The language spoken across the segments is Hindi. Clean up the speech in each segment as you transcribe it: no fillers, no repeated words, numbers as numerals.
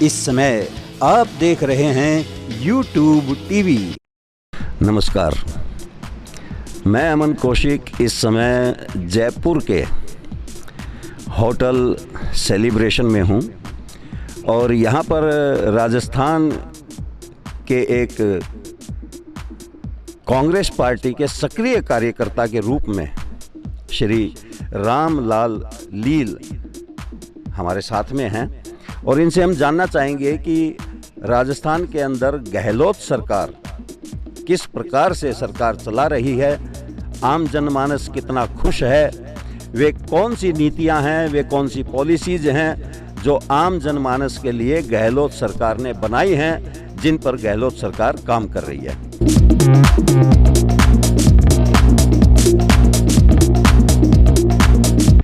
इस समय आप देख रहे हैं YouTube टीवी। नमस्कार, मैं अमन कौशिक इस समय जयपुर के होटल सेलिब्रेशन में हूँ और यहाँ पर राजस्थान के एक कांग्रेस पार्टी के सक्रिय कार्यकर्ता के रूप में श्री रामलाल लील हमारे साथ में हैं और इनसे हम जानना चाहेंगे कि राजस्थान के अंदर गहलोत सरकार किस प्रकार से सरकार चला रही है, आम जनमानस कितना खुश है, वे कौन सी नीतियां हैं, वे कौन सी पॉलिसीज हैं जो आम जनमानस के लिए गहलोत सरकार ने बनाई हैं, जिन पर गहलोत सरकार काम कर रही है।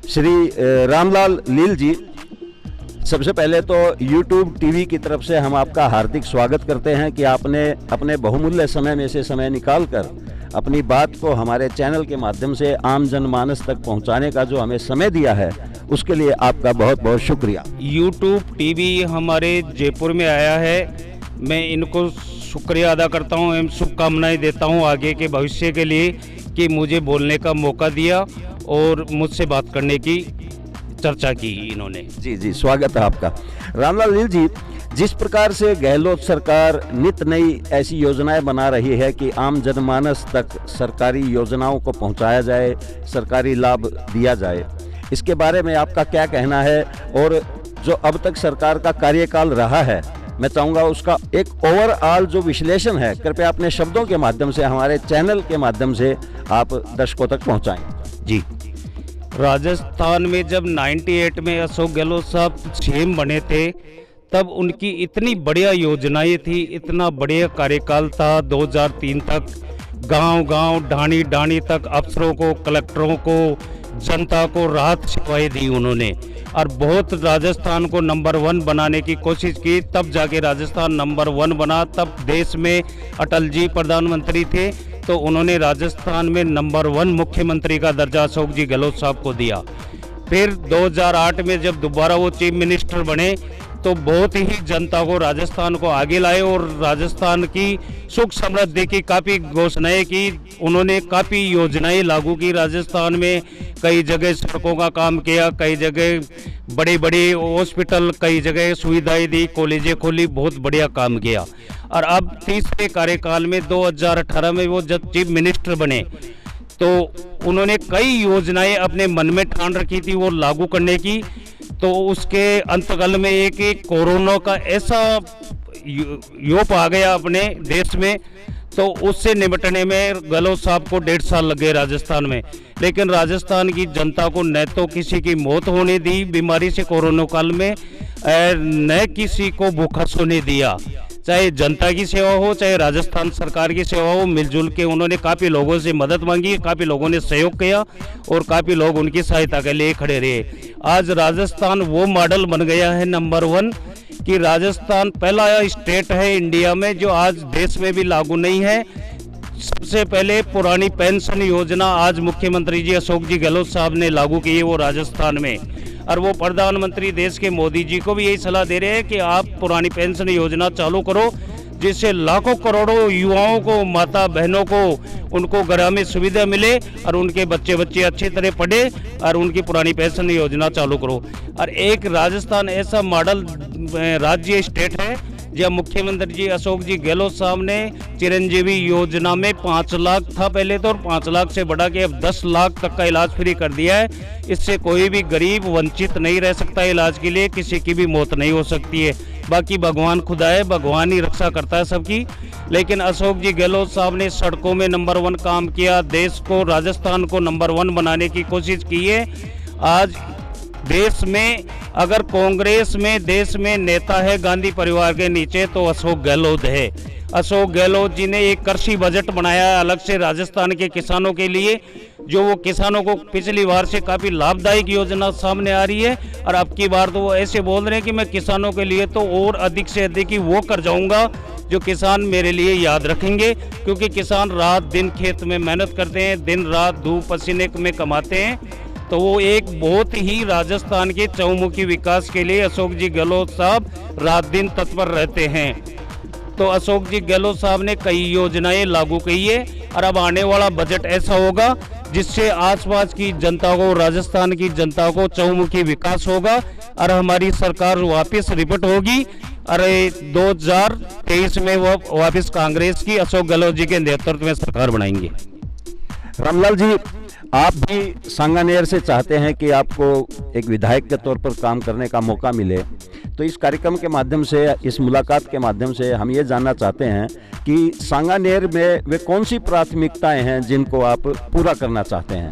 श्री रामलाल लील जी, सबसे पहले तो YouTube टीवी की तरफ से हम आपका हार्दिक स्वागत करते हैं कि आपने अपने बहुमूल्य समय में से समय निकालकर अपनी बात को हमारे चैनल के माध्यम से आम जनमानस तक पहुंचाने का जो हमें समय दिया है, उसके लिए आपका बहुत बहुत शुक्रिया। YouTube टीवी हमारे जयपुर में आया है, मैं इनको शुक्रिया अदा करता हूं एवं शुभकामनाएं देता हूं आगे के भविष्य के लिए कि मुझे बोलने का मौका दिया और मुझसे बात करने की चर्चा की इन्होंने। जी, स्वागत है आपका। रामलाल लील जी, जिस प्रकार से गहलोत सरकार नित नई ऐसी योजनाएं बना रही है कि आम जनमानस तक सरकारी योजनाओं को पहुंचाया जाए, सरकारी लाभ दिया जाए, इसके बारे में आपका क्या कहना है? और जो अब तक सरकार का कार्यकाल रहा है, मैं चाहूँगा उसका एक ओवरऑल जो विश्लेषण है, कृपया अपने शब्दों के माध्यम से हमारे चैनल के माध्यम से आप दर्शकों तक पहुँचाएँ। जी, राजस्थान में जब 98 में अशोक गहलोत साहब सीएम बने थे, तब उनकी इतनी बढ़िया योजनाएं थी, इतना बढ़िया कार्यकाल था। 2003 तक गांव-गांव, ढाणी-ढाणी तक अफसरों को, कलेक्टरों को, जनता को राहत सेवाएं दी उन्होंने और बहुत राजस्थान को नंबर 1 बनाने की कोशिश की। तब जाके राजस्थान नंबर 1 बना। तब देश में अटल जी प्रधानमंत्री थे, तो उन्होंने राजस्थान में नंबर 1 मुख्यमंत्री का दर्जा अशोक जी गहलोत साहब को दिया। फिर 2008 में जब दोबारा वो चीफ मिनिस्टर बने, तो बहुत ही जनता को, राजस्थान को आगे लाए और राजस्थान की सुख समृद्धि की काफ़ी घोषणाएं की। उन्होंने काफ़ी योजनाएं लागू की राजस्थान में, कई जगह सड़कों का काम किया, कई जगह बड़े बड़े हॉस्पिटल, कई जगह सुविधाएं दी, कॉलेजें खोली, बहुत बढ़िया काम किया। और अब तीसरे कार्यकाल में 2018 में वो जब चीफ मिनिस्टर बने, तो उन्होंने कई योजनाएं अपने मन में ठान रखी थी वो लागू करने की। तो उसके अंतकाल में एक कोरोना का ऐसा योग आ गया अपने देश में, तो उससे निपटने में गहलोत साहब को 1.5 साल लगे राजस्थान में। लेकिन राजस्थान की जनता को न तो किसी की मौत होने दी बीमारी से कोरोना काल में, न किसी को भूखा सोने दिया। चाहे जनता की सेवा हो, चाहे राजस्थान सरकार की सेवा हो, मिलजुल के उन्होंने काफ़ी लोगों से मदद मांगी, काफ़ी लोगों ने सहयोग किया और काफ़ी लोग उनकी सहायता के लिए खड़े रहे। आज राजस्थान वो मॉडल बन गया है नंबर 1 कि राजस्थान पहला स्टेट है इंडिया में जो आज देश में भी लागू नहीं है। सबसे पहले पुरानी पेंशन योजना आज मुख्यमंत्री जी अशोक जी गहलोत साहब ने लागू की है वो राजस्थान में, और वो प्रधानमंत्री देश के मोदी जी को भी यही सलाह दे रहे हैं कि आप पुरानी पेंशन योजना चालू करो, जिससे लाखों करोड़ों युवाओं को, माता बहनों को, उनको घर में सुविधा मिले और उनके बच्चे अच्छी तरह पढ़े और उनकी पुरानी पेंशन योजना चालू करो। और एक राजस्थान ऐसा मॉडल राज्य स्टेट है जहाँ मुख्यमंत्री जी अशोक जी गहलोत साहब ने चिरंजीवी योजना में 5 लाख था पहले तो, और 5 लाख से बढ़ा के अब 10 लाख तक का इलाज फ्री कर दिया है। इससे कोई भी गरीब वंचित नहीं रह सकता इलाज के लिए, किसी की भी मौत नहीं हो सकती है। बाकी भगवान खुदा है, भगवान ही रक्षा करता है सबकी। लेकिन अशोक जी गहलोत साहब ने सड़कों में नंबर 1 काम किया, देश को, राजस्थान को नंबर 1 बनाने की कोशिश की है। आज देश में अगर कांग्रेस में देश में नेता है गांधी परिवार के नीचे, तो अशोक गहलोत है। अशोक गहलोत जी ने एक कृषि बजट बनाया है अलग से राजस्थान के किसानों के लिए, जो वो किसानों को पिछली बार से काफ़ी लाभदायक योजना सामने आ रही है। और अब की बार तो वो ऐसे बोल रहे हैं कि मैं किसानों के लिए तो और अधिक से अधिक ही वो कर जाऊंगा जो किसान मेरे लिए याद रखेंगे, क्योंकि किसान रात दिन खेत में मेहनत करते हैं, दिन रात धूप पसीने में कमाते हैं। तो वो एक बहुत ही राजस्थान के चहुमुखी विकास के लिए अशोक जी गहलोत साहब रात दिन तत्पर रहते हैं। तो अशोक जी गहलोत साहब ने कई योजनाएं लागू की है और अब आने वाला बजट ऐसा होगा जिससे आसपास की जनता को, राजस्थान की जनता को चहुमुखी विकास होगा और हमारी सरकार वापस रिपीट होगी। अरे 2023 में वो वापस कांग्रेस की अशोक गहलोत जी के नेतृत्व में सरकार बनाएंगे। रामलाल जी, आप भी सांगानेर से चाहते हैं कि आपको एक विधायक के तौर पर काम करने का मौका मिले, तो इस कार्यक्रम के माध्यम से, इस मुलाकात के माध्यम से हम ये जानना चाहते हैं कि सांगानेर में वे कौन सी प्राथमिकताएं हैं जिनको आप पूरा करना चाहते हैं।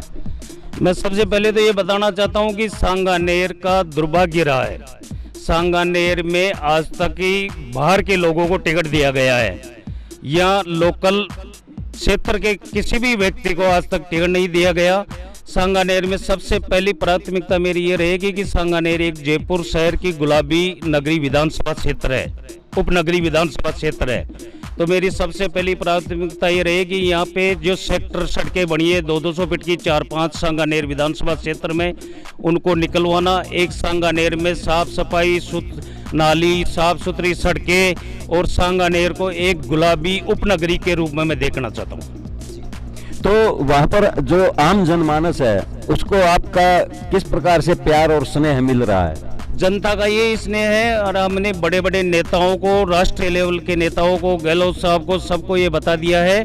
मैं सबसे पहले तो ये बताना चाहता हूँ कि सांगानेर का दुर्भाग्य रहा है, सांगानेर में आज तक ही बाहर के लोगों को टिकट दिया गया है या लोकल क्षेत्र के किसी भी व्यक्ति को आज तक टिकट नहीं दिया गया। सांगानेर में सबसे पहली प्राथमिकता मेरी ये रहेगी कि सांगानेर एक जयपुर शहर की गुलाबी नगरी विधानसभा क्षेत्र है, उपनगरी विधानसभा क्षेत्र है। तो मेरी सबसे पहली प्राथमिकता ये रहेगी यहाँ पे जो सेक्टर सड़कें बनी है 200 फीट की 4-5 सांगानेर विधानसभा क्षेत्र में, उनको निकलवाना। एक सांगानेर में साफ सफाई, नाली, साफ सुथरी सड़कें और सांगानेर को एक गुलाबी उपनगरी के रूप में मैं देखना चाहता हूँ। तो वहाँ पर जो आम जनमानस है उसको आपका किस प्रकार से प्यार और स्नेह मिल रहा है? जनता का ये स्नेह है और हमने बड़े बड़े नेताओं को, राष्ट्रीय लेवल के नेताओं को, गहलोत साहब को, सबको ये बता दिया है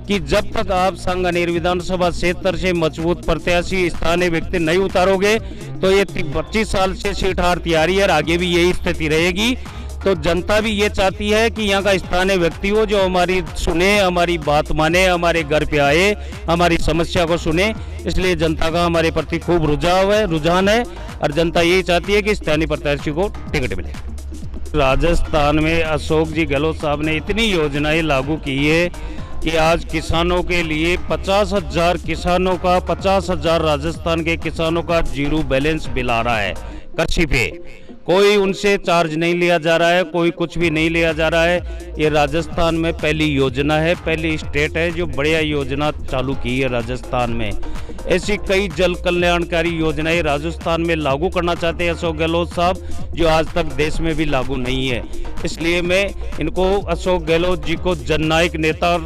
कि जब तक आप सांगानेर विधानसभा क्षेत्र से मजबूत प्रत्याशी, स्थानीय व्यक्ति नहीं उतारोगे तो ये 25 साल से सीट हार तैयारी है और आगे भी यही स्थिति रहेगी। तो जनता भी ये चाहती है कि यहाँ का स्थानीय व्यक्ति हो जो हमारी सुने, हमारी बात माने, हमारे घर पे आए, हमारी समस्या को सुने। इसलिए जनता का हमारे प्रति खूब रुझान है और जनता यही चाहती है कि स्थानीय प्रत्याशी को टिकट मिले। राजस्थान में अशोक जी गहलोत साहब ने इतनी योजनाएं लागू की है कि आज किसानों के लिए 50,000 किसानों का, 50,000 राजस्थान के किसानों का जीरो बैलेंस बिल आ रहा है कृषि पे। कोई उनसे चार्ज नहीं लिया जा रहा है, कोई कुछ भी नहीं लिया जा रहा है। ये राजस्थान में पहली योजना है, पहली स्टेट है जो बढ़िया योजना चालू की है राजस्थान में। ऐसी कई जल कल्याणकारी योजनाएं राजस्थान में लागू करना चाहते हैं अशोक गहलोत साहब, जो आज तक देश में भी लागू नहीं है। इसलिए मैं इनको, अशोक गहलोत जी को जननायक नेता,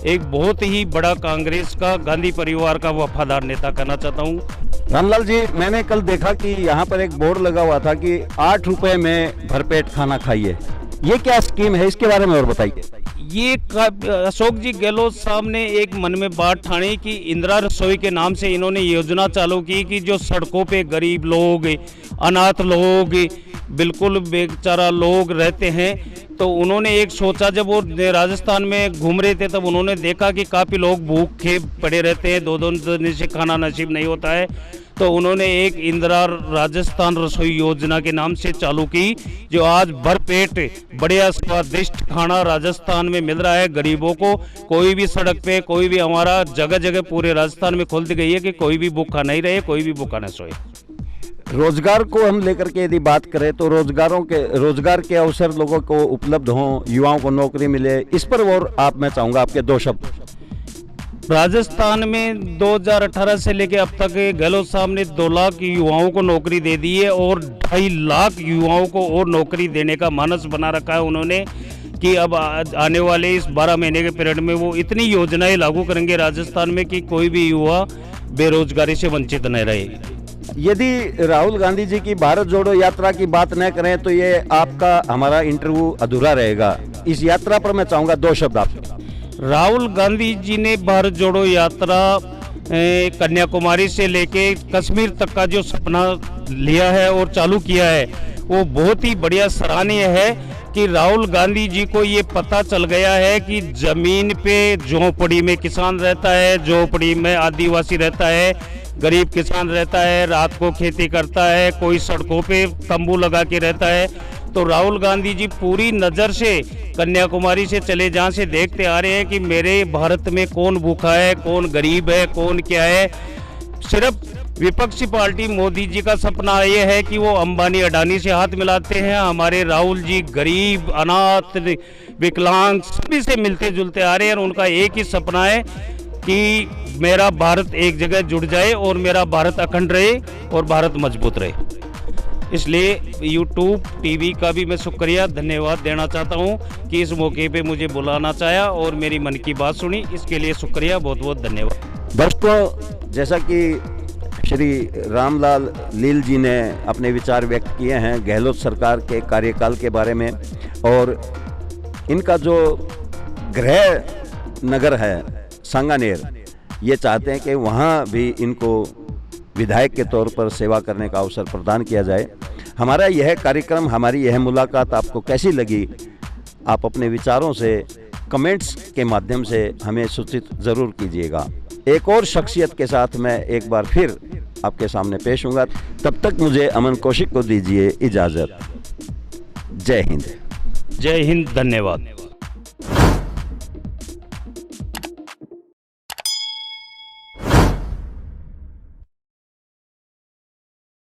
एक बहुत ही बड़ा कांग्रेस का, गांधी परिवार का वफादार नेता कहना चाहता हूँ। रामलाल जी, मैंने कल देखा कि यहाँ पर एक बोर्ड लगा हुआ था कि 8 रुपए में भरपेट खाना खाइए। ये क्या स्कीम है, इसके बारे में और बताइए। ये अशोक जी गहलोत साहब ने एक मन में बात ठानी कि इंदिरा रसोई के नाम से इन्होंने योजना चालू की कि जो सड़कों पे गरीब लोग, अनाथ लोग, बिल्कुल बेचारा लोग रहते हैं, तो उन्होंने एक सोचा, जब वो राजस्थान में घूम रहे थे तब उन्होंने देखा कि काफ़ी लोग भूखे पड़े रहते हैं, 2-2 दिन से खाना नसीब नहीं होता है। तो उन्होंने एक इंदिरा राजस्थान रसोई योजना के नाम से चालू की, जो आज भरपेट बढ़िया स्वादिष्ट खाना राजस्थान में मिल रहा है गरीबों को। कोई भी सड़क पे, कोई भी, हमारा जगह जगह पूरे राजस्थान में खोल दी गई है कि कोई भी भूखा नहीं रहे, कोई भी भूखा न सोए। रोजगार को हम लेकर के यदि बात करें तो रोजगार के अवसर लोगों को उपलब्ध हों, युवाओं को नौकरी मिले, इस पर और आप, मैं चाहूँगा आपके 2 शब्द। राजस्थान में 2018 से लेकर अब तक गहलोत साहब ने 2 लाख युवाओं को नौकरी दे दी है और 2.5 लाख युवाओं को और नौकरी देने का मानस बना रखा है उन्होंने कि अब आने वाले इस 12 महीने के पीरियड में वो इतनी योजनाएं लागू करेंगे राजस्थान में कि कोई भी युवा बेरोजगारी से वंचित न रहे। यदि राहुल गांधी जी की भारत जोड़ो यात्रा की बात न करें तो ये आपका, हमारा इंटरव्यू अधूरा रहेगा। इस यात्रा पर मैं चाहूँगा 2 शब्द आपसे। राहुल गांधी जी ने भारत जोड़ो यात्रा कन्याकुमारी से लेके कश्मीर तक का जो सपना लिया है और चालू किया है, वो बहुत ही बढ़िया, सराहनीय है कि राहुल गांधी जी को ये पता चल गया है कि जमीन पे झोपड़ी में किसान रहता है, झोपड़ी में आदिवासी रहता है, गरीब किसान रहता है, रात को खेती करता है, कोई सड़कों पे तंबू लगा के रहता है। तो राहुल गांधी जी पूरी नज़र से कन्याकुमारी से चले जहाँ से देखते आ रहे हैं कि मेरे भारत में कौन भूखा है, कौन गरीब है, कौन क्या है। सिर्फ विपक्षी पार्टी मोदी जी का सपना ये है कि वो अंबानी अडानी से हाथ मिलाते हैं। हमारे राहुल जी गरीब, अनाथ, विकलांग सभी से मिलते जुलते आ रहे हैं और उनका एक ही सपना है कि मेरा भारत एक जगह जुड़ जाए और मेरा भारत अखंड रहे और भारत मजबूत रहे। इसलिए यूट्यूब टीवी का भी मैं शुक्रिया धन्यवाद देना चाहता हूं कि इस मौके पे मुझे बुलाना चाहा और मेरी मन की बात सुनी। इसके लिए शुक्रिया, बहुत बहुत धन्यवाद। दोस्तों, जैसा कि श्री रामलाल लील जी ने अपने विचार व्यक्त किए हैं गहलोत सरकार के कार्यकाल के बारे में, और इनका जो गृह नगर है सांगानेर, ये चाहते हैं कि वहाँ भी इनको विधायक के तौर पर सेवा करने का अवसर प्रदान किया जाए। हमारा यह कार्यक्रम, हमारी यह मुलाकात आपको कैसी लगी, आप अपने विचारों से कमेंट्स के माध्यम से हमें सूचित ज़रूर कीजिएगा। एक और शख्सियत के साथ मैं एक बार फिर आपके सामने पेश हूँगा। तब तक मुझे अमन कौशिक को दीजिए इजाज़त। जय हिंद। जय हिंद, धन्यवाद।